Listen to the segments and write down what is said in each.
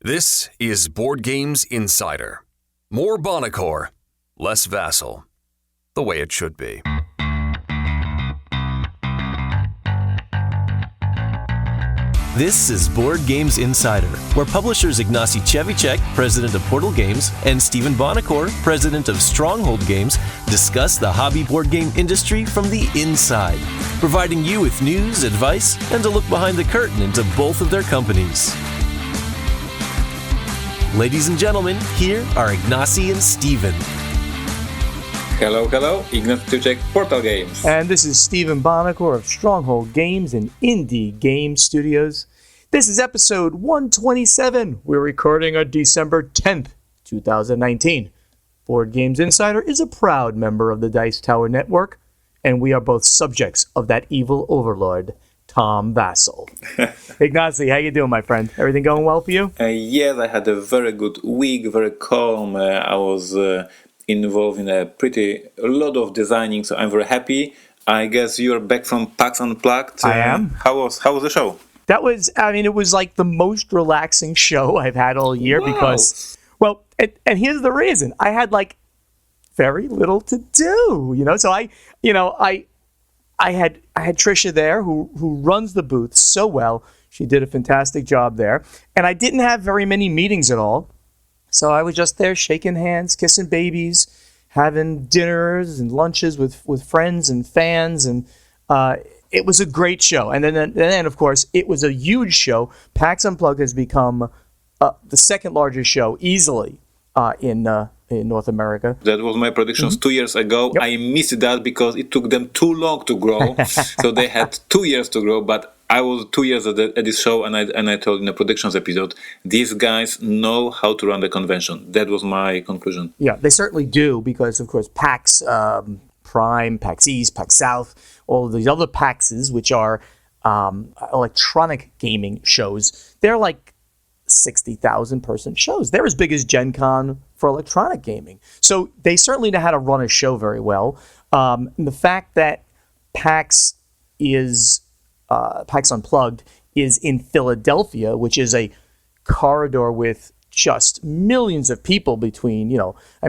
This is Board Games Insider. More Bonacore, less Vassal. The way it should be. This is Board Games Insider, where publishers Ignacy Trzewiczek, president of Portal Games, and Stephen Bonacore, president of Stronghold Games, discuss the hobby board game industry from the inside, providing you with news, advice, and a look behind the curtain into both of their companies. Ladies and gentlemen, here are Ignacy and Stephen. Hello, Ignacy Trzewiczek, Portal Games. And this is Stephen Bonacore of Stronghold Games and Indie Game Studios. This is episode 127. We're recording on December 10th, 2019. Board Games Insider is a proud member of the Dice Tower Network, and we are both subjects of that evil overlord, Tom Vassal. Ignacy, how you doing, my friend? Everything going well for you? Yes, I had a very good week, very calm. I was involved in a lot of designing, so I'm very happy. I guess you're back from PAX Unplugged. I am. How was the show? It was like the most relaxing show I've had all year. Wow. Because, well, and here's the reason. I had like very little to do, so I had Trisha there who runs the booth so well. She did a fantastic job there. And I didn't have very many meetings at all. So I was just there shaking hands, kissing babies, having dinners and lunches with friends and fans. And it was a great show. And then, of course, it was a huge show. PAX Unplugged has become the second largest show easily in North America. That was my predictions 2 years ago. Yep. I missed that because it took them too long to grow. So they had 2 years to grow, but I was 2 years at this show, and I told in the predictions episode, these guys know how to run the convention. That was my conclusion. Yeah, they certainly do, because, of course, PAX Prime, PAX East, PAX South, all of these other PAXs, which are electronic gaming shows, they're like 60,000 person shows. They're as big as Gen Con for electronic gaming. So they certainly know how to run a show very well. And the fact that PAX Unplugged is in Philadelphia, which is a corridor with just millions of people between,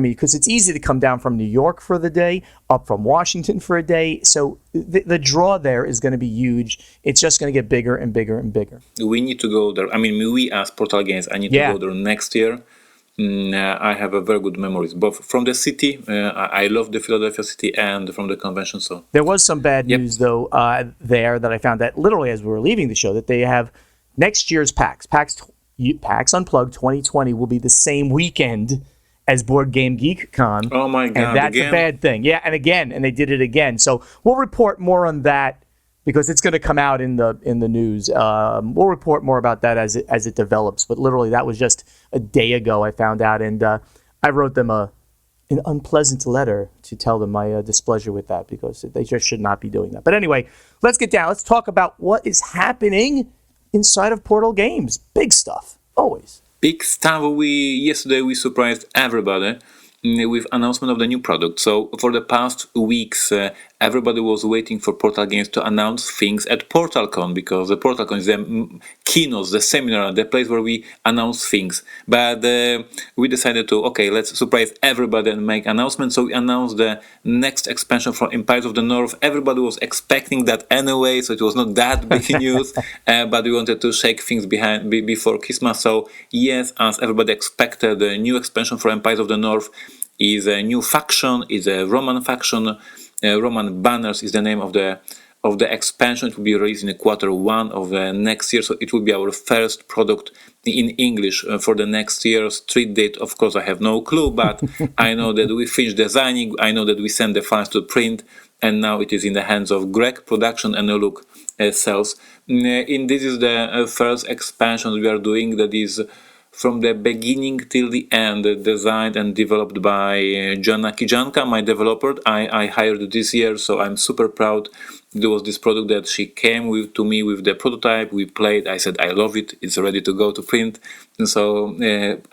because it's easy to come down from New York for the day, up from Washington for a day. So the draw there is going to be huge. It's just going to get bigger and bigger and bigger. We need to go there. We as Portal Games, I need to go there next year. I have a very good memories, both from the city. I love the Philadelphia city, and from the convention. So there was some bad news though there that I found that literally as we were leaving the show, that they have next year's PAX Unplugged 2020 will be the same weekend as Board Game Geek Con. Oh my God! And that's a bad thing. Yeah, and they did it again. So we'll report more on that, because it's going to come out in the news. We'll report more about that as it develops. But literally, that was just a day ago I found out, and I wrote them an unpleasant letter to tell them my displeasure with that, because they just should not be doing that. But anyway, let's get down. Let's talk about what is happening inside of Portal Games. Big stuff, always. Big stuff. Yesterday we surprised everybody with announcement of the new product. So for the past weeks, everybody was waiting for Portal Games to announce things at PortalCon, because the PortalCon is the keynote, the seminar, the place where we announce things. But we decided to, let's surprise everybody and make announcements. So we announced the next expansion from Empires of the North. Everybody was expecting that anyway, so it was not that big news. But we wanted to shake things before Christmas. So yes, as everybody expected, the new expansion for Empires of the North is a new faction, is a Roman faction. Roman Banners is the name of the expansion. It will be released in Q1 of next year, so it will be our first product in English for the next year. Street date, of course, I have no clue, but I know that we finished designing. I know that we sent the files to print, and now it is in the hands of Greg Production and Look Sales. This is the first expansion we are doing that is from the beginning till the end, designed and developed by Joanna Kijanka, my developer. I hired this year, so I'm super proud. There was this product that she came to me with the prototype. We played. I said, I love it. It's ready to go to print. And so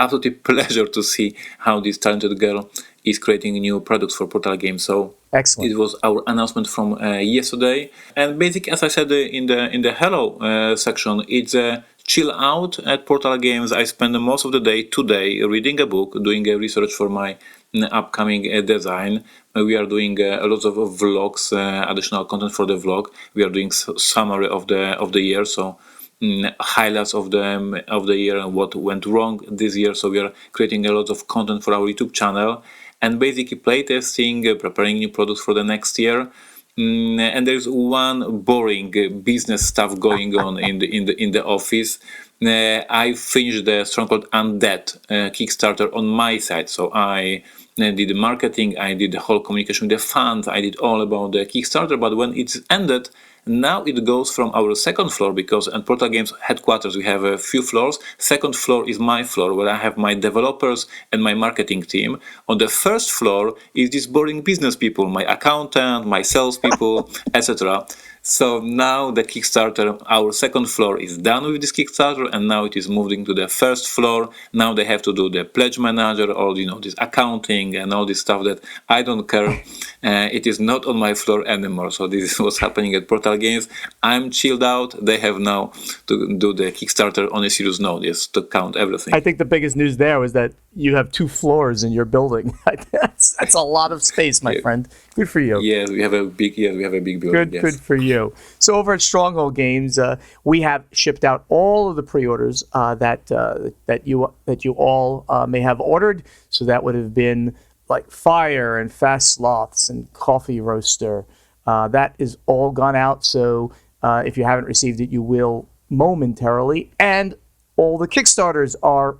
absolutely pleasure to see how this talented girl is creating new products for Portal Games. So Excellent. It was our announcement from yesterday, and basically, as I said in the hello section, it's a chill out at Portal Games. I spend most of the day today reading a book, doing a research for my upcoming design. We are doing a lot of vlogs, additional content for the vlog. We are doing summary of the year, so highlights of the year and what went wrong this year. So we are creating a lot of content for our YouTube channel and basically playtesting, preparing new products for the next year. And there's one boring business stuff going on in the office. I finished the Stronghold Undead Kickstarter on my side, so I did the marketing, I did the whole communication with the fans, I did all about the Kickstarter. But when it's ended, now it goes from our second floor, because at Portal Games headquarters we have a few floors. Second floor is my floor, where I have my developers and my marketing team. On the first floor is these boring business people, my accountant, my salespeople, etc. So now the Kickstarter, our second floor, is done with this Kickstarter, and now it is moving to the first floor. Now they have to do the pledge manager, all this accounting and all this stuff that I don't care. It is not on my floor anymore. So this is what's happening at Portal Games. I'm chilled out. They have now to do the Kickstarter on a serious note, yes, to count everything. I think the biggest news there was that you have 2 floors in your building. That's a lot of space, my friend. Good for you. Yes, we have a big building. Good for you. So over at Stronghold Games, we have shipped out all of the pre-orders that you all may have ordered. So that would have been like Fire and Fast Sloths and Coffee Roaster. That is all gone out. So if you haven't received it, you will momentarily. And all the Kickstarters are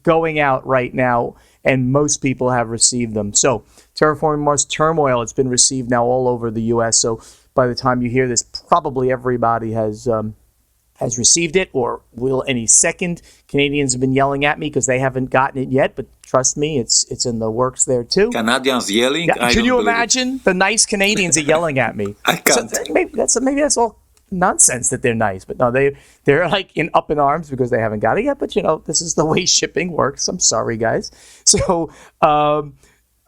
going out right now, and most people have received them. So Terraforming Mars Turmoil, it's been received now all over the U.S. So by the time you hear this, probably everybody has received it, or will any second. Canadians have been yelling at me because they haven't gotten it yet, but trust me, it's in the works there too. Canadians yelling? Yeah, can you imagine? The nice Canadians are yelling at me. I can't. So maybe that's all nonsense that they're nice, but no, they're like up in arms because they haven't got it yet. But this is the way shipping works. I'm sorry, guys. So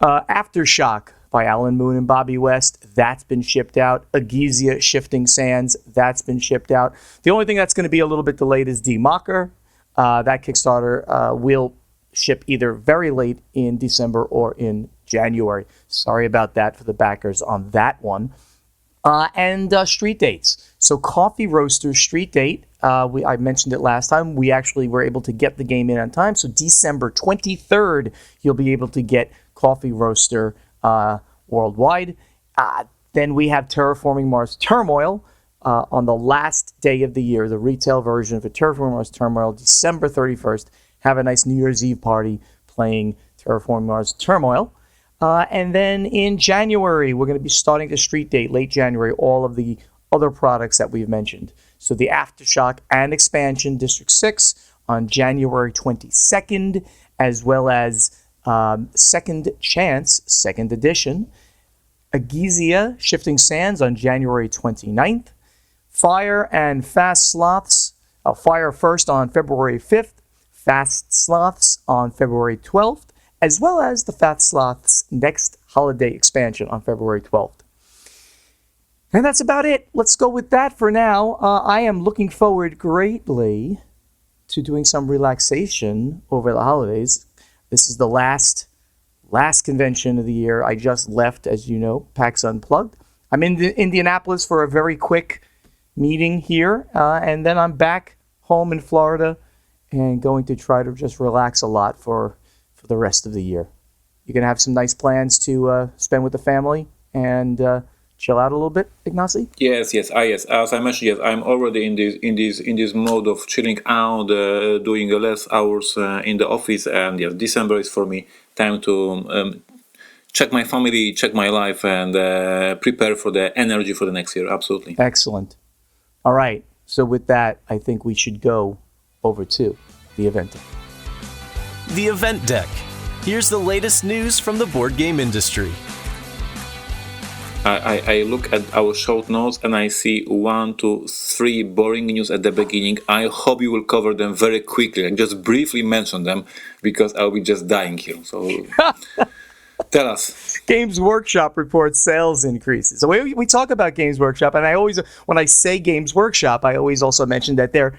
Aftershock by Alan Moon and Bobby West, that's been shipped out. Agizia Shifting Sands, that's been shipped out. The only thing that's going to be a little bit delayed is D-Mocker. That Kickstarter will ship either very late in December or in January. Sorry about that for the backers on that one. And street dates. So Coffee Roaster street date, I mentioned it last time. We actually were able to get the game in on time. So December 23rd, you'll be able to get Coffee Roaster worldwide. Then we have Terraforming Mars Turmoil on the last day of the year, the retail version of Terraforming Mars Turmoil, December 31st. Have a nice New Year's Eve party playing Terraforming Mars Turmoil. And then in January, we're going to be starting to street date, late January, all of the other products that we've mentioned. So the Aftershock and Expansion District 6 on January 22nd, as well as Second Chance, second edition. Agizia Shifting Sands on January 29th. Fire and Fast Sloths, Fire first on February 5th. Fast Sloths on February 12th. As well as the Fast Sloths next holiday expansion on February 12th. And that's about it. Let's go with that for now. I am looking forward greatly to doing some relaxation over the holidays. This is the last convention of the year. I just left, as you know, PAX Unplugged. I'm in Indianapolis for a very quick meeting here, and then I'm back home in Florida and going to try to just relax a lot for the rest of the year. You're going to have some nice plans to spend with the family and chill out a little bit, Ignacy? Yes. As I mentioned, yes, I'm already in this mode of chilling out, doing less hours in the office, and yes, December is for me time to check my family, check my life, and prepare for the energy for the next year. Absolutely. Excellent. All right. So with that, I think we should go over to the event deck. The Event Deck. Here's the latest news from the board game industry. I look at our show notes and I see 1, 2, 3 boring news at the beginning. I hope you will cover them very quickly and just briefly mention them, because I'll be just dying here. So Tell us. Games Workshop reports sales increases. So we talk about Games Workshop, and I always, when I say Games Workshop, I always also mention that they're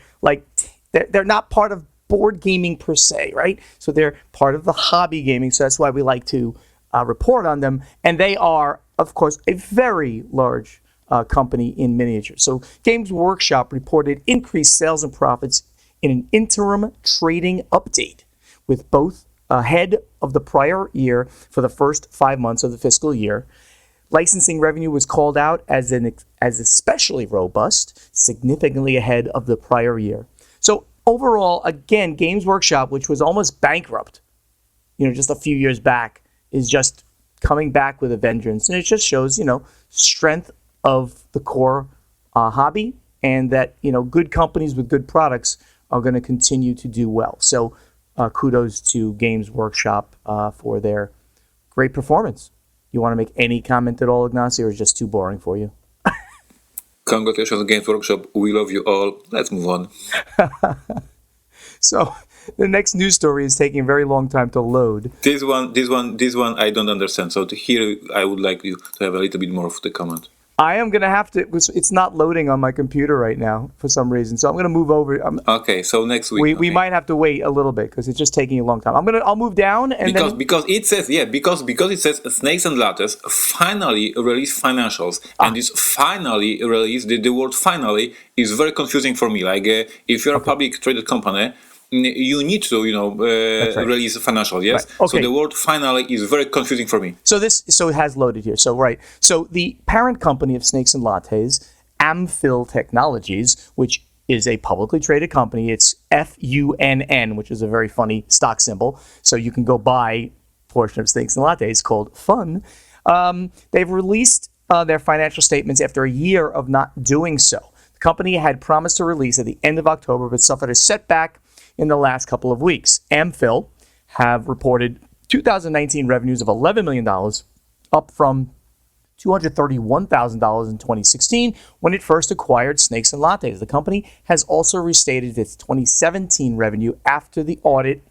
not part of board gaming per se, right? So they're part of the hobby gaming. So that's why we like to report on them. And they are, of course, a very large company in miniature. So Games Workshop reported increased sales and profits in an interim trading update, with both ahead of the prior year for the first 5 months of the fiscal year. Licensing revenue was called out as especially robust, significantly ahead of the prior year. So overall, again, Games Workshop, which was almost bankrupt, just a few years back, is just coming back with a vengeance. And it just shows, strength of the core hobby, and that, good companies with good products are going to continue to do well. So kudos to Games Workshop for their great performance. You want to make any comment at all, Ignacy, or is it just too boring for you? Congratulations, Games Workshop. We love you all. Let's move on. So the next news story is taking a very long time to load. This one I don't understand. So here I would like you to have a little bit more of the comment. I am going to have to, it's not loading on my computer right now for some reason. So I'm going to move over. Okay, so next week. We might have to wait a little bit because it's just taking a long time. I'll move down and because it says because it says Snakes and Lattes finally released financials, and this finally release, the word finally is very confusing for me. Like if you're a public traded company, you need to, right. release financials, yes? Right. Okay. So the word finally is very confusing for me. So it has loaded here. So, right. So the parent company of Snakes and Lattes, Amphil Technologies, which is a publicly traded company, it's FUNN, which is a very funny stock symbol. So you can go buy a portion of Snakes and Lattes called FUN. They've released their financial statements after a year of not doing so. The company had promised to release at the end of October, but suffered a setback in the last couple of weeks. Amphil have reported 2019 revenues of $11 million, up from $231,000 in 2016 when it first acquired Snakes and Lattes. The company has also restated its 2017 revenue after the audit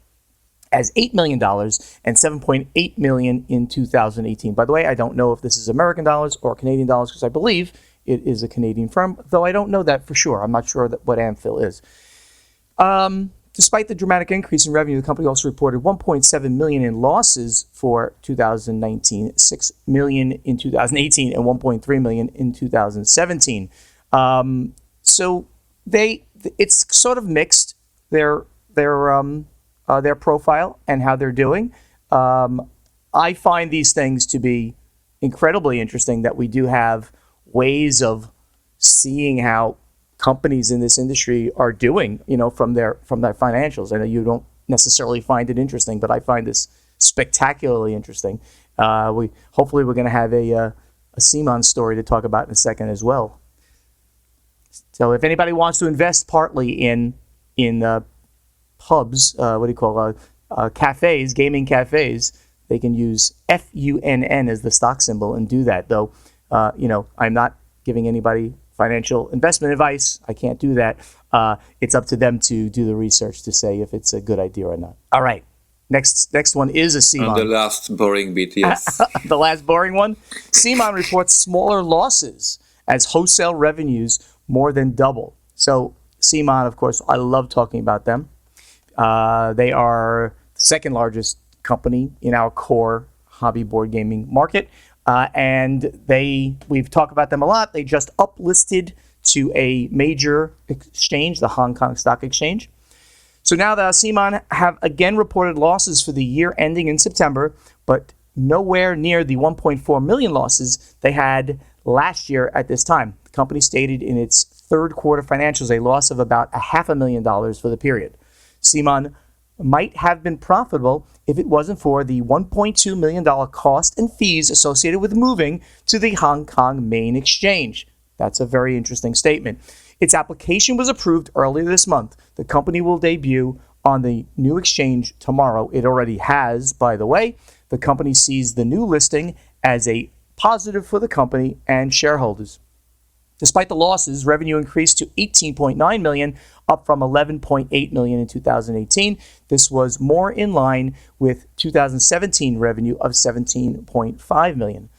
as $8 million and $7.8 million in 2018. By the way, I don't know if this is American dollars or Canadian dollars because I believe it is a Canadian firm, though I don't know that for sure. I'm not sure what Amphil is. Despite the dramatic increase in revenue, the company also reported $1.7 million in losses for 2019, $6 million in 2018, and $1.3 million in 2017. So it's sort of mixed, their profile and how they're doing. I find these things to be incredibly interesting, that we do have ways of seeing how companies in this industry are doing, from their financials. I know you don't necessarily find it interesting, but I find this spectacularly interesting. Hopefully we're going to have a CMON story to talk about in a second as well. So if anybody wants to invest partly in pubs, cafes, gaming cafes, they can use FUNN as the stock symbol and do that. Though, I'm not giving anybody financial investment advice. I can't do that. It's up to them to do the research to say if it's a good idea or not. All right. Next one is a CMON. The last boring bit, yes. The last boring one. CMON reports smaller losses as wholesale revenues more than double. So CMON, of course, I love talking about them. They are the second largest company in our core hobby board gaming market. And we've talked about them a lot. They just uplisted to a major exchange, the Hong Kong Stock Exchange. So now the CMON have again reported losses for the year ending in September, but nowhere near the 1.4 million losses they had last year at this time. The company stated in its third quarter financials a loss of about $500,000 for the period. CMON might have been profitable if it wasn't for the $1.2 million cost and fees associated with moving to the Hong Kong main exchange. That's a very interesting statement. Its application was approved earlier this month. The company will debut on the new exchange tomorrow. It already has, by the way. The company sees the new listing as a positive for the company and shareholders. Despite the losses, revenue increased to $18.9 million, up from $11.8 million in 2018. This was more in line with 2017 revenue of $17.5 million.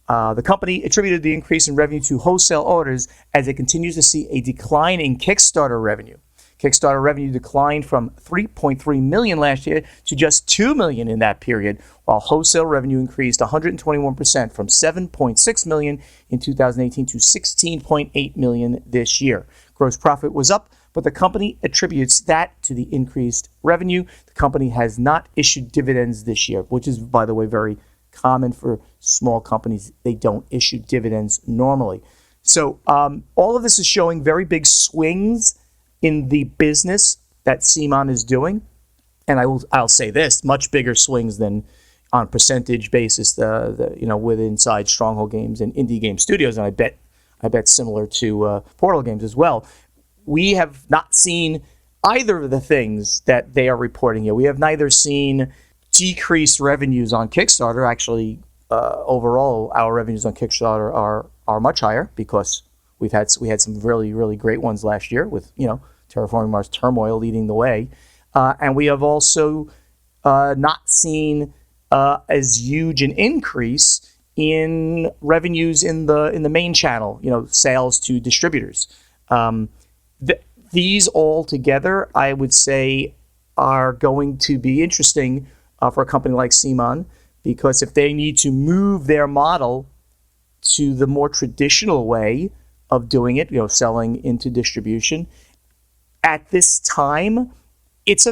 The company attributed the increase in revenue to wholesale orders as it continues to see a decline in Kickstarter revenue. Kickstarter revenue declined from $3.3 million last year to just $2 million in that period, while wholesale revenue increased 121% from $7.6 million in 2018 to $16.8 million this year. Gross profit was up, but the company attributes that to the increased revenue. The company has not issued dividends this year, which is, by the way, very common for small companies. They don't issue dividends normally. So all of this is showing very big swings in the business that CMON is doing. And I'll say this, much bigger swings than on percentage basis, with inside Stronghold Games and Indie Game Studios, and I bet similar to Portal Games as well. We have not seen either of the things that they are reporting here. We have neither seen decreased revenues on Kickstarter. Actually, overall, our revenues on Kickstarter are much higher because we had some really, really great ones last year with, Terraforming Mars Turmoil leading the way. And we have also not seen as huge an increase in revenues in the main channel, sales to distributors. These all together, I would say, are going to be interesting for a company like CMON, because if they need to move their model to the more traditional way of doing it, selling into distribution, at this time, it's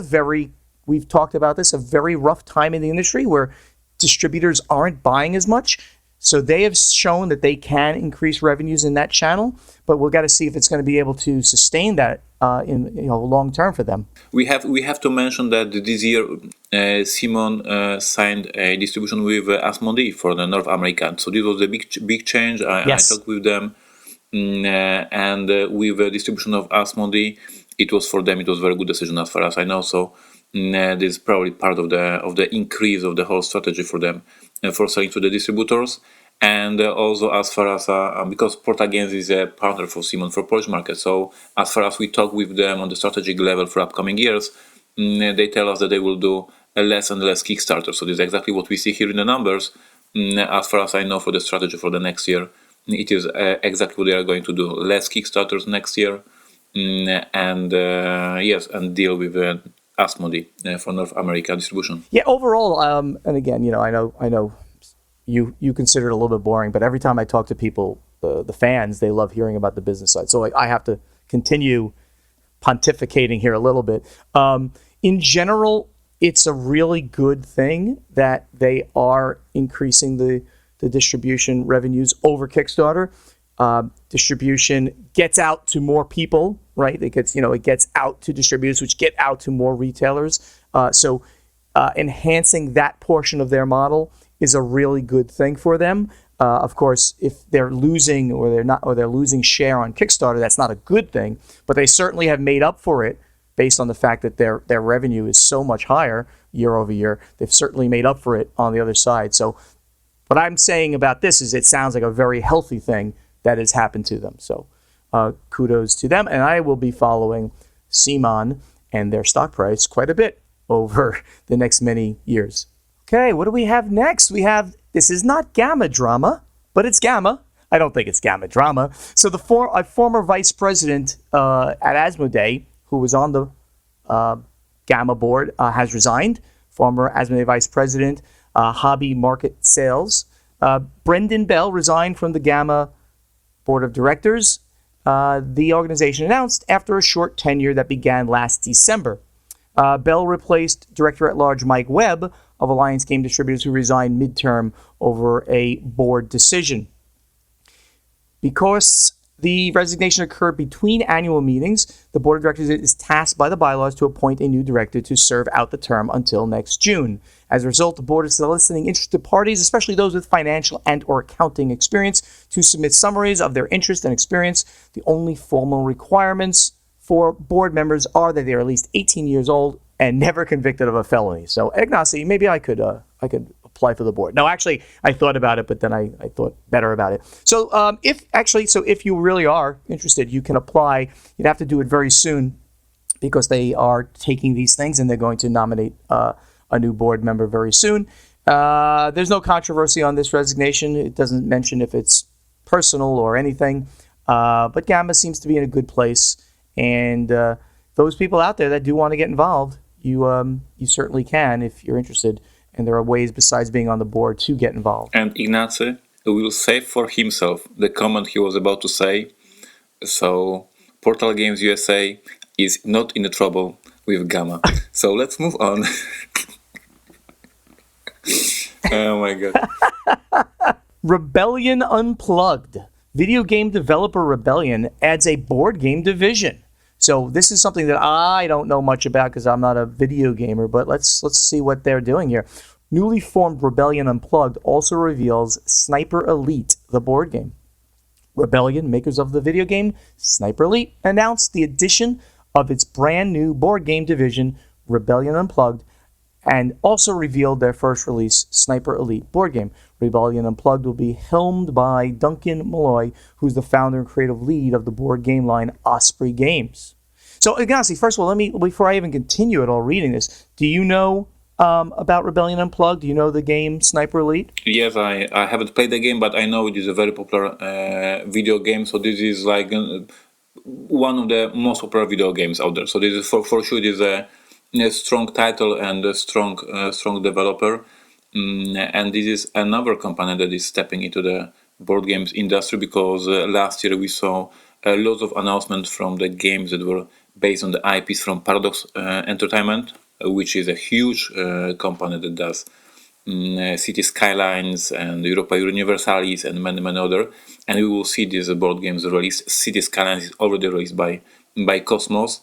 we've talked about this, a very rough time in the industry where distributors aren't buying as much. So they have shown that they can increase revenues in that channel, but we've got to see if it's going to be able to sustain that in long term for them. We have to mention that this year CMON signed a distribution with Asmodee for the North America. So this was a big change. Yes. I talked with them, and with the distribution of Asmodee, it was for them. It was a very good decision as far as I know. So this is probably part of the increase of the whole strategy for them for selling to the distributors. And also as far as, because Portal Games is a partner for CMON for Polish market, so as far as we talk with them on the strategic level for upcoming years, they tell us that they will do less and less Kickstarter. So this is exactly what we see here in the numbers. As far as I know, for the strategy for the next year, it is exactly what they are going to do. Less Kickstarters next year, and deal with Asmodee for North America distribution. Yeah, overall, and again, I know you consider it a little bit boring, but every time I talk to people, the fans, they love hearing about the business side. So I have to continue pontificating here a little bit. In general, it's a really good thing that they are increasing the distribution revenues over Kickstarter. Distribution gets out to more people, right? It gets out to distributors, which get out to more retailers. So enhancing that portion of their model is a really good thing for them. Of course, if they're losing they're losing share on Kickstarter, that's not a good thing. But they certainly have made up for it based on the fact that their revenue is so much higher year over year. They've certainly made up for it on the other side. So what I'm saying about this is it sounds like a very healthy thing that has happened to them. So kudos to them. And I will be following CMON and their stock price quite a bit over the next many years. Okay, what do we have next? This is not Gamma Drama, but it's Gamma. I don't think it's Gamma Drama. So a former vice president at Asmodee, who was on the Gamma board, has resigned. Former Asmodee vice president, hobby market sales. Brendan Bell resigned from the Gamma board of directors. The organization announced after a short tenure that began last December. Bell replaced Director-at-Large Mike Webb of Alliance Game Distributors, who resigned midterm over a board decision. Because the resignation occurred between annual meetings, the board of directors is tasked by the bylaws to appoint a new director to serve out the term until next June. As a result, the board is soliciting interested parties, especially those with financial and or accounting experience, to submit summaries of their interest and experience. The only formal requirements for board members are that they are at least 18 years old and never convicted of a felony. So, Ignacy, maybe I could apply for the board. No, actually, I thought about it, but then I thought better about it. So if you really are interested, you can apply. You'd have to do it very soon because they are taking these things and they're going to nominate a new board member very soon. There's no controversy on this resignation. It doesn't mention if it's personal or anything, but Gamma seems to be in a good place. And those people out there that do want to get involved, you certainly can if you're interested. And there are ways besides being on the board to get involved. And Ignacy will save for himself the comment he was about to say. So Portal Games USA is not in trouble with Gamma. So let's move on. Oh my god. Rebellion Unplugged. Video game developer Rebellion adds a board game division. So this is something that I don't know much about because I'm not a video gamer, but let's see what they're doing here. Newly formed Rebellion Unplugged also reveals Sniper Elite, the board game. Rebellion, makers of the video game Sniper Elite, announced the addition of its brand new board game division, Rebellion Unplugged, and also revealed their first release, Sniper Elite board game. Rebellion Unplugged will be helmed by Duncan Malloy, who's the founder and creative lead of the board game line Osprey Games. So, Ignacy, first of all, before I even continue at all reading this, do you know about Rebellion Unplugged? Do you know the game Sniper Elite? Yes, I haven't played the game, but I know it is a very popular video game. So this is like one of the most popular video games out there. So this is for sure it is a strong title and a strong developer. And this is another company that is stepping into the board games industry because last year we saw lots of announcements from the games that were based on the IPs from Paradox Entertainment, which is a huge company that does City Skylines and Europa Universalis and many other. And we will see these board games released. City Skylines is already released by Cosmos.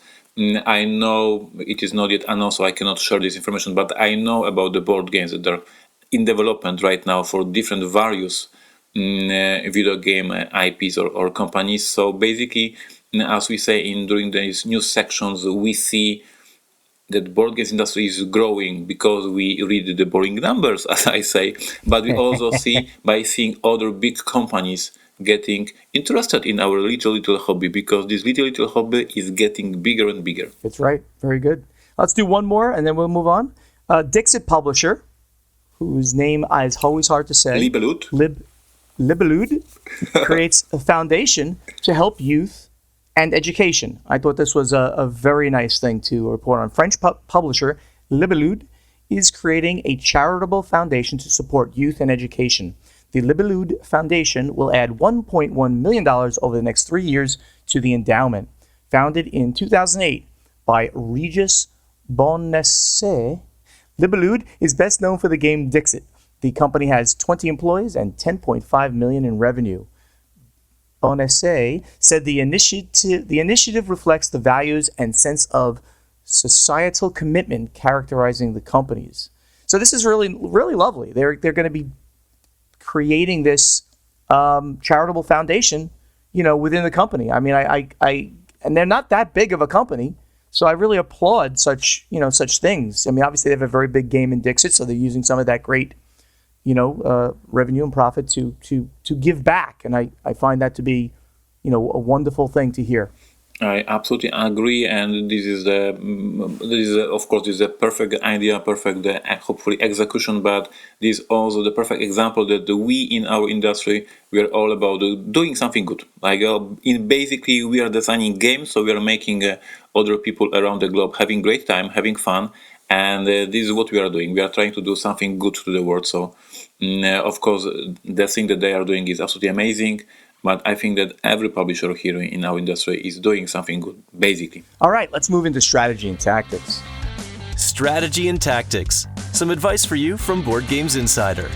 I know it is not yet announced, so I cannot share this information, but I know about the board games that are in development right now for different various video game IPs or companies. So basically, as we say during these news sections, we see that board games industry is growing because we read the boring numbers, as I say, but we also see by seeing other big companies getting interested in our little hobby because this little hobby is getting bigger and bigger. That's right. Very good. Let's do one more and then we'll move on. Dixit Publisher, whose name is always hard to say. Libellude creates a foundation to help youth and education. I thought this was a very nice thing to report on. French publisher Libellude is creating a charitable foundation to support youth and education. The Libellude Foundation will add $1.1 million over the next 3 years to the endowment. Founded in 2008 by Regis Bonesse, Libellude is best known for the game Dixit. The company has 20 employees and $10.5 million in revenue. Bonesse said the initiative reflects the values and sense of societal commitment characterizing the companies. So this is really lovely. They're going to be creating this charitable foundation, within the company. I mean, and they're not that big of a company, so I really applaud such things. I mean, obviously they have a very big game in Dixit, so they're using some of that great, revenue and profit to give back, and I find that to be, a wonderful thing to hear. I absolutely agree, and this is of course a perfect idea, perfect hopefully execution, but this is also the perfect example that we in our industry, we are all about doing something good. Like basically we are designing games, so we are making other people around the globe having great time, having fun, and this is what we are doing. We are trying to do something good to the world. So of course the thing that they are doing is absolutely amazing. But I think that every publisher here in our industry is doing something good, basically. All right, let's move into strategy and tactics. Strategy and tactics. Some advice for you from Board Games Insider.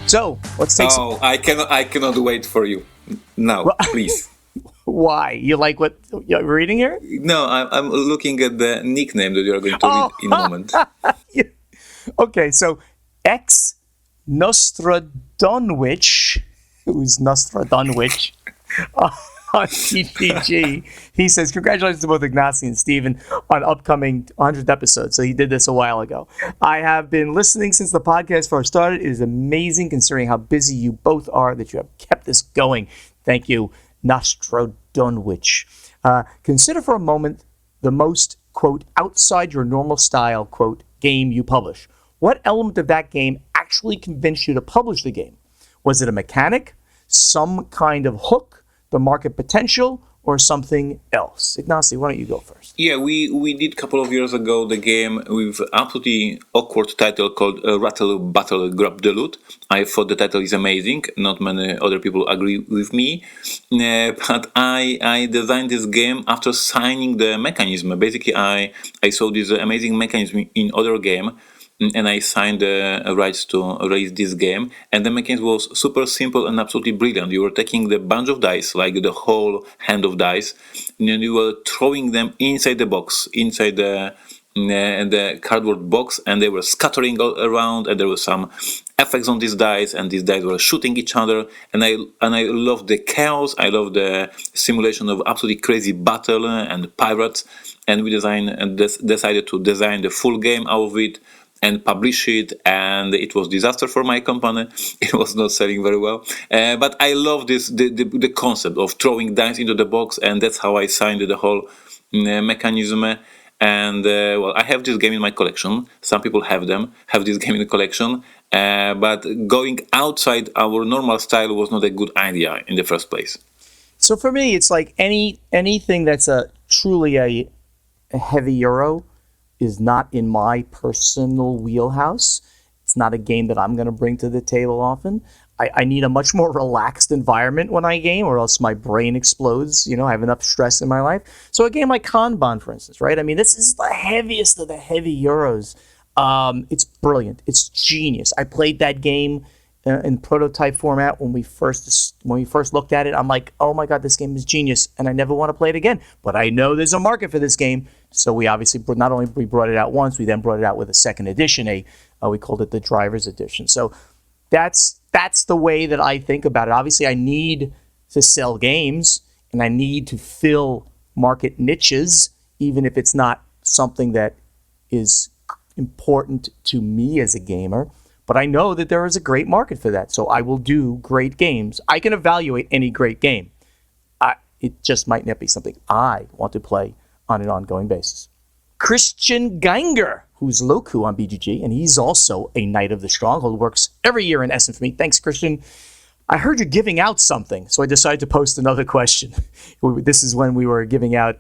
So, let's take some... I cannot wait for you. Now, please. Why? You like what you're reading here? No, I'm looking at the nickname that you're going to read in a moment. Okay, so X Nostradonwich... Who's Nostradonwich? on TPG. He says, congratulations to both Ignacy and Steven on upcoming 100th episode. So he did this a while ago. I have been listening since the podcast first started. It is amazing considering how busy you both are that you have kept this going. Thank you, Nostrodonwich. Consider for a moment the most, quote, outside your normal style, quote, game you publish. What element of that game actually convinced you to publish the game? Was it a mechanic, some kind of hook, the market potential, or something else? Ignacy, why don't you go first? Yeah, we did a couple of years ago the game with absolutely awkward title called Rattle Battle Grab the Loot. I thought the title is amazing. Not many other people agree with me. But I designed this game after signing the mechanism. Basically, I saw this amazing mechanism in other game, and I signed the rights to release this game. And the mechanism was super simple and absolutely brilliant. You were taking the bunch of dice, like the whole hand of dice, and you were throwing them inside the box, inside the cardboard box, and they were scattering all around, and there was some effects on these dice, and these dice were shooting each other. And I love the chaos. I love the simulation of absolutely crazy battle and pirates. And we decided to design the full game out of it and publish it, and it was disaster for my company. It was not selling very well, but I love this the concept of throwing dice into the box, and that's how I signed the whole mechanism. And well, I have this game in my collection. Some people have this game in the collection, but going outside our normal style was not a good idea in the first place. So for me, it's like anything that's truly a heavy Euro is not in my personal wheelhouse. It's not a game that I'm going to bring to the table often. I need a much more relaxed environment when I game, or else my brain explodes. You know, I have enough stress in my life. So a game like Kanban, for instance, right? I mean, this is the heaviest of the heavy Euros. It's brilliant. It's genius. I played that game in prototype format when we first looked at it. I'm like, oh my God, this game is genius, and I never want to play it again. But I know there's a market for this game, so we obviously not only we brought it out once, we then brought it out with a second edition. We called it the Driver's Edition. So that's the way that I think about it. Obviously, I need to sell games, and I need to fill market niches, even if it's not something that is important to me as a gamer. But I know that there is a great market for that, so I will do great games. I can evaluate any great game. It just might not be something I want to play on an ongoing basis. Christian Geinger, who's Loku on BGG, and he's also a Knight of the Stronghold, works every year in Essen for me. Thanks, Christian. I heard you're giving out something, so I decided to post another question. This is when we were giving out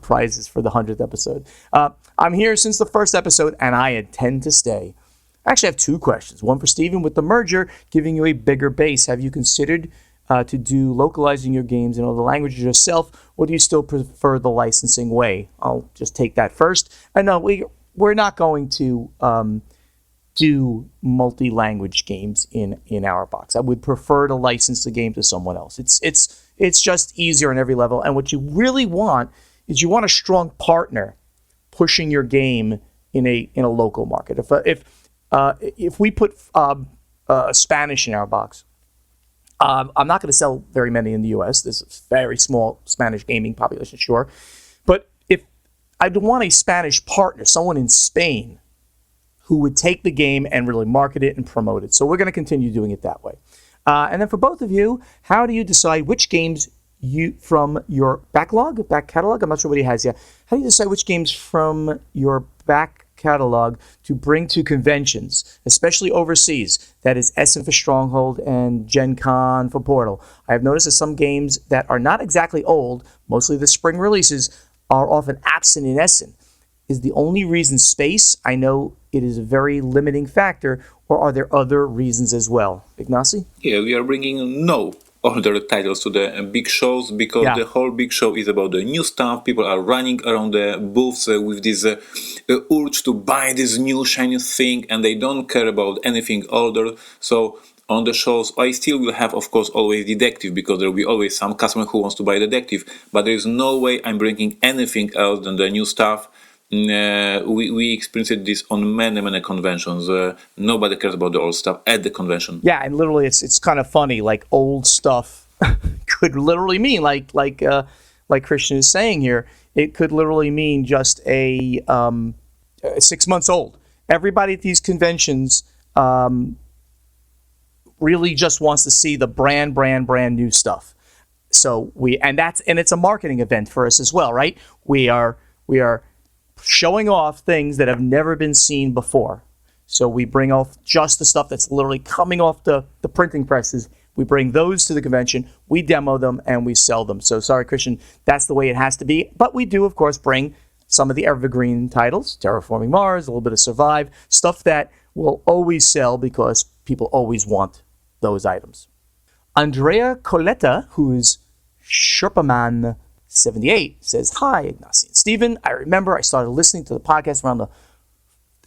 prizes for the 100th episode. I'm here since the first episode, and I intend to stay. I actually have two questions. One for Steven. With the merger giving you a bigger base, have you considered to do localizing your games in other languages yourself, or do you still prefer the licensing way? I'll just take that first. And no, we're not going to do multi-language games in our box. I would prefer to license the game to someone else. It's just easier on every level. And what you really want is you want a strong partner pushing your game in a local market. If we put Spanish in our box, I'm not going to sell very many in the U.S. There's a very small Spanish gaming population, sure. But if I'd want a Spanish partner, someone in Spain, who would take the game and really market it and promote it. So we're going to continue doing it that way. And then for both of you, how do you decide which games from your back catalog? I'm not sure what he has yet. How do you decide which games from your back catalog to bring to conventions, especially overseas? That is Essen for Stronghold and Gen Con for Portal. I have noticed that some games that are not exactly old, mostly the spring releases, are often absent in Essen. Is the only reason space? I know it is a very limiting factor, or are there other reasons as well? Ignacy? Yeah, we are bringing no older titles to the big shows because the whole big show is about the new stuff. People are running around the booths with this urge to buy this new shiny thing, and they don't care about anything older. So on the shows, I still will have, of course, always Detective, because there will be always some customer who wants to buy Detective, but there is no way I'm bringing anything else than the new stuff. We experienced this on many conventions. Nobody cares about the old stuff at the convention. Yeah, and literally it's kind of funny, like old stuff could literally mean like Christian is saying here. It could literally mean just a 6 months old. Everybody at these conventions really just wants to see the brand new stuff. So it's a marketing event for us as well, right? We are showing off things that have never been seen before. So we bring off just the stuff that's literally coming off the printing presses. We bring those to the convention, we demo them, and we sell them. So sorry, Christian, that's the way it has to be. But we do, of course, bring some of the evergreen titles, Terraforming Mars, a little bit of Survive, stuff that will always sell because people always want those items. Andrea Coletta, who's Sherpaman78, says, "Hi, Ignacy and Stephen. I remember I started listening to the podcast around the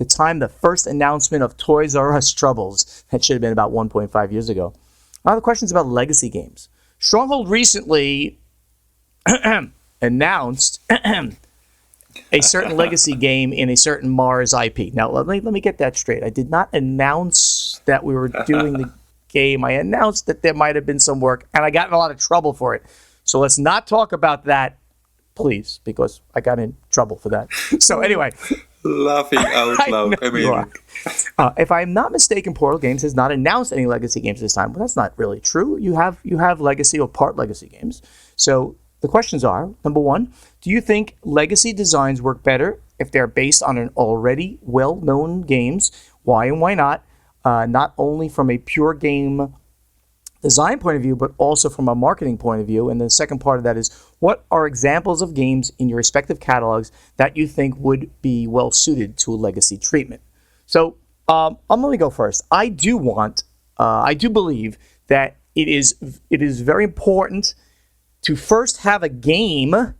time the first announcement of Toys R Us Troubles. That should have been about 1.5 years ago. A lot of questions about legacy games. Stronghold recently announced a certain legacy game in a certain Mars IP. Now, let me get that straight. I did not announce that we were doing the game. I announced that there might have been some work, and I got in a lot of trouble for it. So let's not talk about that, please, because I got in trouble for that. So anyway." Laughing out loud. Amazing. If I'm not mistaken, Portal Games has not announced any legacy games this time. Well, that's not really true. You have legacy or part legacy games. So the questions are, number one, do you think legacy designs work better if they're based on an already well-known games? Why and why not? Not only from a pure game design point of view, but also from a marketing point of view. And the second part of that is, what are examples of games in your respective catalogs that you think would be well suited to a legacy treatment? So I'm going to go first. I do believe that it is very important to first have a game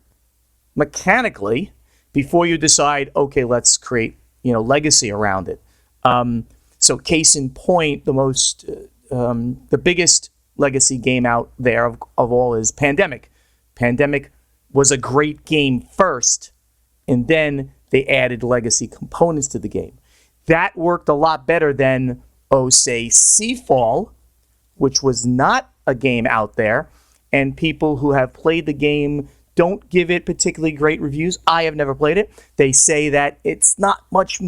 mechanically before you decide, okay, let's create legacy around it. So case in point, the biggest legacy game out there of all is Pandemic. Pandemic was a great game first, and then they added legacy components to the game. That worked a lot better than, say, Seafall, which was not a game out there, and people who have played the game don't give it particularly great reviews. I have never played it. They say that it's not much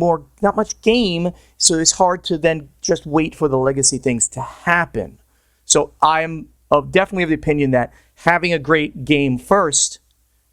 game, so it's hard to then just wait for the legacy things to happen. So I'm definitely of the opinion that having a great game first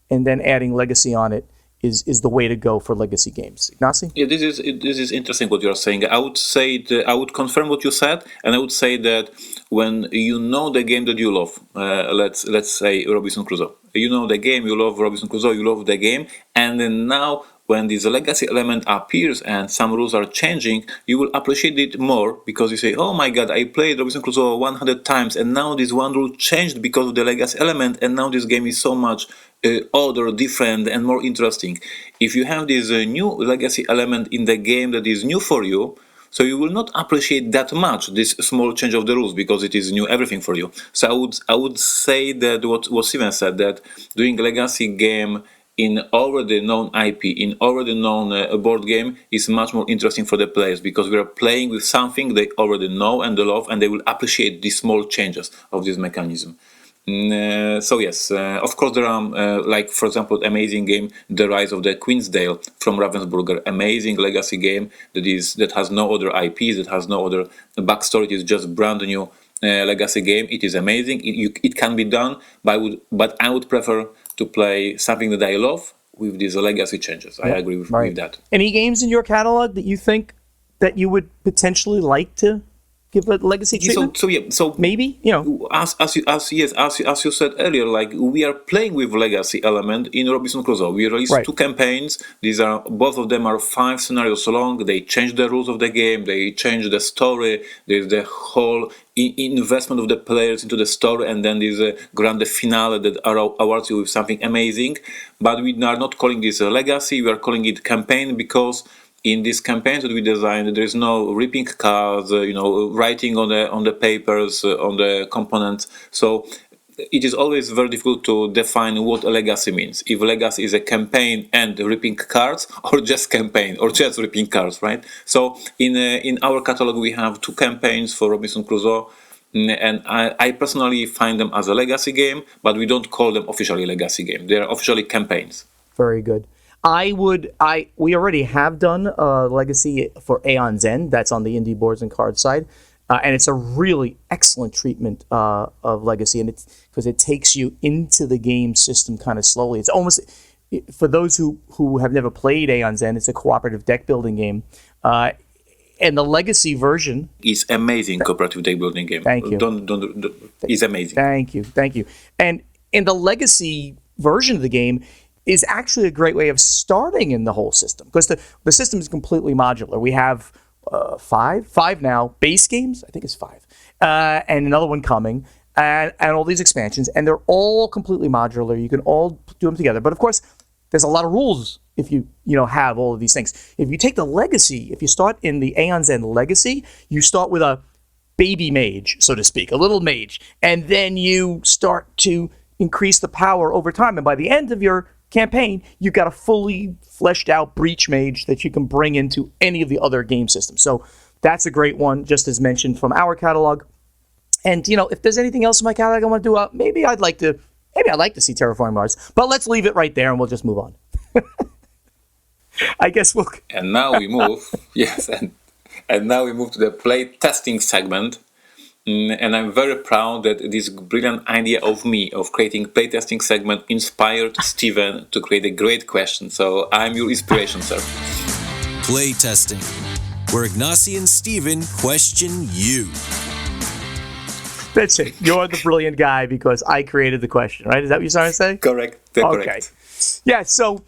and then adding legacy on it is the way to go for legacy games. Ignacy? Yeah, this is interesting what you're saying. I would say I would confirm what you said, and I would say that when you know the game that you love, let's say Robinson Crusoe, you know the game, you love Robinson Crusoe, you love the game, and then now when this legacy element appears and some rules are changing, you will appreciate it more because you say, oh my god, I played Robinson Crusoe 100 times and now this one rule changed because of the legacy element, and now this game is so much other, different and more interesting. If you have this new legacy element in the game that is new for you, so you will not appreciate that much this small change of the rules because it is new everything for you. So I would say that what Steven said, that doing a legacy game in already known IP, in already known board game is much more interesting for the players because we are playing with something they already know and they love, and they will appreciate these small changes of this mechanism. So yes, of course there are, like for example, amazing game, The Rise of the Queensdale from Ravensburger, amazing legacy game that has no other IPs, that has no other backstory, it is just brand new legacy game. It is amazing, it can be done, but I would prefer to play something that I love with these legacy changes. I agree with that. Any games in your catalog that you think that you would potentially like to give a legacy treatment? So maybe, as you said earlier, like we are playing with legacy element in Robinson Crusoe. We released 2 campaigns. Both of them are 5 scenarios long. They change the rules of the game. They change the story. There's the whole investment of the players into the story, and then there's a grand finale that awards you with something amazing. But we are not calling this a legacy. We are calling it campaign because in these campaigns that we designed, there is no ripping cards, writing on the papers, on the components. So it is always very difficult to define what a legacy means. If legacy is a campaign and ripping cards, or just campaign, or just ripping cards, right? So in our catalog we have 2 campaigns for Robinson Crusoe. And I personally find them as a legacy game, but we don't call them officially legacy game. They are officially campaigns. Very good. We already have done Legacy for Aeon's End. That's on the indie boards and cards side. And it's a really excellent treatment of Legacy, and it's because it takes you into the game system kind of slowly. It's almost, for those who have never played Aeon's End, it's a cooperative deck building game. And the Legacy version is amazing cooperative deck building game. Thank you. It's amazing. Thank you. And in the Legacy version of the game is actually a great way of starting in the whole system, because the system is completely modular. We have five now base games. I think it's 5, and another one coming, and all these expansions, and they're all completely modular. You can all do them together. But of course, there's a lot of rules if you have all of these things. If you take the Legacy, if you start in the Aeon's End Legacy, you start with a baby mage, so to speak, a little mage, and then you start to increase the power over time. And by the end of your campaign, you've got a fully fleshed out breach mage that you can bring into any of the other game systems. So that's a great one, just as mentioned, from our catalog. And if there's anything else in my catalog I want to do, maybe I'd like to see Terraforming Mars. But let's leave it right there and we'll just move on. I guess we'll. And now we move. Yes, and now we move to the play testing segment. And I'm very proud that this brilliant idea of me of creating playtesting segment inspired Steven to create a great question. So I'm your inspiration, sir. Playtesting, where Ignacy and Steven question you. That's it. You're the brilliant guy because I created the question, right? Is that what you're trying to say? Correct. Correct. Yeah, so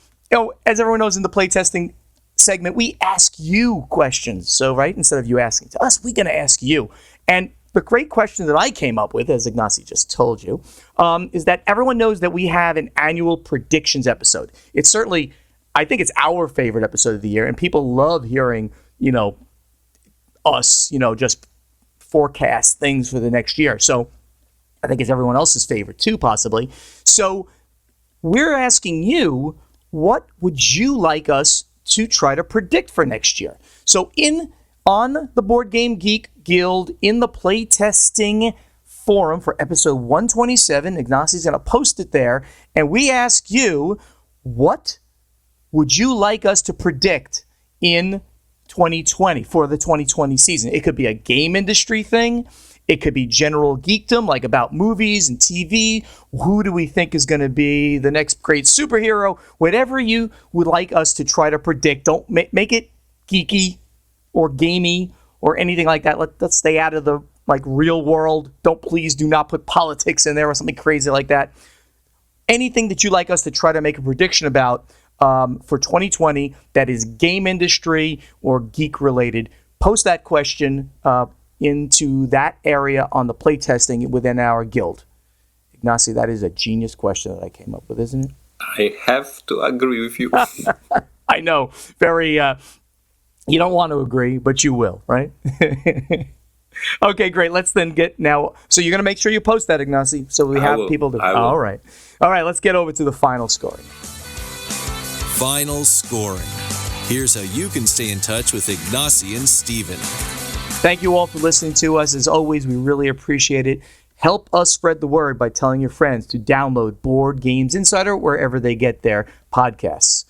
as everyone knows, in the playtesting segment, we ask you questions. So, right, instead of you asking to us, we're going to ask you. And the great question that I came up with, as Ignacy just told you, is that everyone knows that we have an annual predictions episode. It's certainly, I think it's our favorite episode of the year, and people love hearing, us, just forecast things for the next year. So I think it's everyone else's favorite too, possibly. So we're asking you, what would you like us to try to predict for next year? So on the Board Game Geek Guild, in the playtesting forum for episode 127, Ignacy's going to post it there, and we ask you, what would you like us to predict in 2020 for the 2020 season? It could be a game industry thing. It could be general geekdom, like about movies and TV. Who do we think is going to be the next great superhero? Whatever you would like us to try to predict. Don't make it geeky or gamey or anything like that. Let's stay out of the real world. Please do not put politics in there or something crazy like that. Anything that you'd like us to try to make a prediction about for 2020 that is game industry or geek related, post that question into that area on the playtesting within our guild. Ignacy, that is a genius question that I came up with, isn't it? I have to agree with you. I know. Very, you don't want to agree, but you will, right? Okay, great. Let's then get now. So you're going to make sure you post that, Ignacy, so we have people to. All right. Let's get over to the final scoring. Final scoring. Here's how you can stay in touch with Ignacy and Steven. Thank you all for listening to us. As always, we really appreciate it. Help us spread the word by telling your friends to download Board Games Insider wherever they get their podcasts.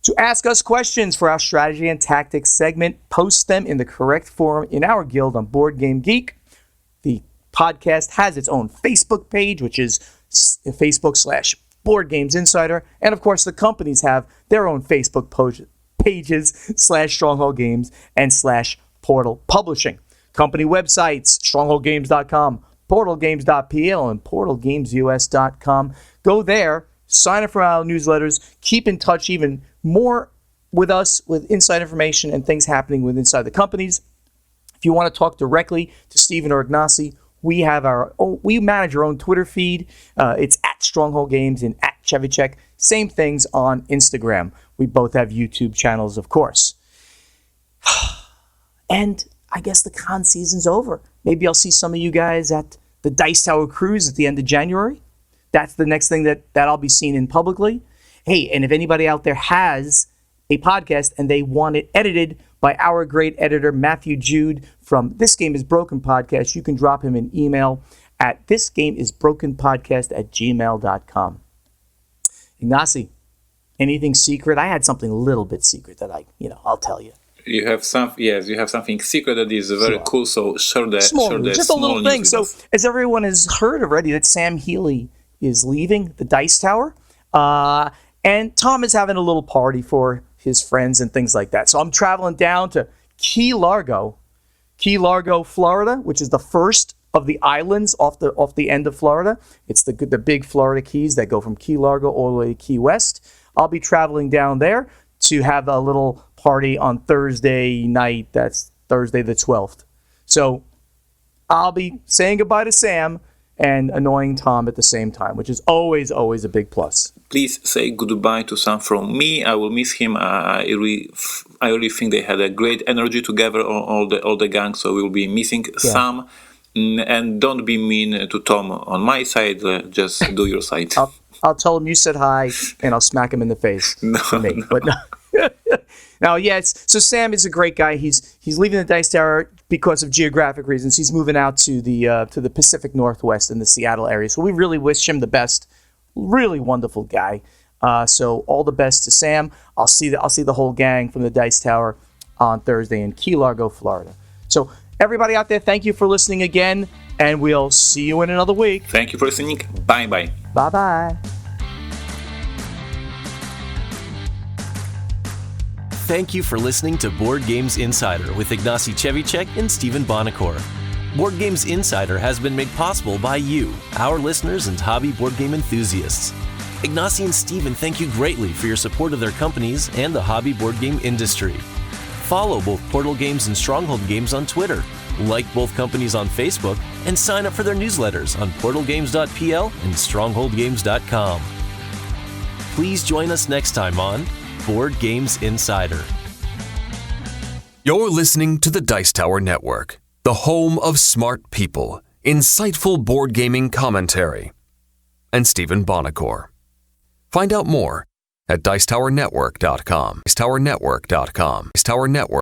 To ask us questions for our strategy and tactics segment, post them in the correct forum in our guild on Board Game Geek. The podcast has its own Facebook page, which is Facebook.com/Board Games Insider. And of course, the companies have their own Facebook pages /Stronghold Games and /Portal Publishing. Company websites, strongholdgames.com, portalgames.pl, and portalgamesus.com. Go there, sign up for our newsletters, keep in touch even more with us with inside information and things happening with inside the companies. If you want to talk directly to Steven or Ignacy, we manage our own Twitter feed. It's @Stronghold Games and @Chevicek. Same things on Instagram. We both have YouTube channels, of course. And I guess the con season's over. Maybe I'll see some of you guys at the Dice Tower Cruise at the end of January. That's the next thing that I'll be seen in publicly. Hey, and if anybody out there has a podcast and they want it edited by our great editor, Matthew Jude from This Game is Broken Podcast, you can drop him an email at thisgameisbrokenpodcast@gmail.com. Ignacy, anything secret? I had something a little bit secret that I'll tell you. You have something secret that is very cool. So share the just a little thing. So, as everyone has heard already, that Sam Healey is leaving the Dice Tower, and Tom is having a little party for his friends and things like that. So I'm traveling down to Key Largo, Florida, which is the first of the islands off the end of Florida. It's the big Florida Keys that go from Key Largo all the way to Key West. I'll be traveling down there to have a little party on Thursday night. That's Thursday the 12th. So I'll be saying goodbye to Sam and annoying Tom at the same time, which is always a big plus. Please say goodbye to Sam from me. I will miss him. I really think they had a great energy together, all the gang. So we'll be missing Sam. And don't be mean to Tom on my side. Just do your side. I'll tell him you said hi, and I'll smack him in the face. But no. Now, so Sam is a great guy. He's leaving the Dice Tower because of geographic reasons. He's moving out to the Pacific Northwest in the Seattle area. So we really wish him the best. Really wonderful guy. So all the best to Sam. I'll see the whole gang from the Dice Tower on Thursday in Key Largo, Florida. So everybody out there, thank you for listening again, and we'll see you in another week. Thank you for listening. Bye-bye. Bye-bye. Thank you for listening to Board Games Insider with Ignacy Cevicek and Stephen Buonocore. Board Games Insider has been made possible by you, our listeners and hobby board game enthusiasts. Ignacy and Stephen thank you greatly for your support of their companies and the hobby board game industry. Follow both Portal Games and Stronghold Games on Twitter, like both companies on Facebook, and sign up for their newsletters on portalgames.pl and strongholdgames.com. Please join us next time on Board Games Insider. You're listening to the Dice Tower Network, the home of smart people, insightful board gaming commentary, and Stephen Buonocore. Find out more at dicetowernetwork.com. Dicetowernetwork.com. Dicetowernetwork.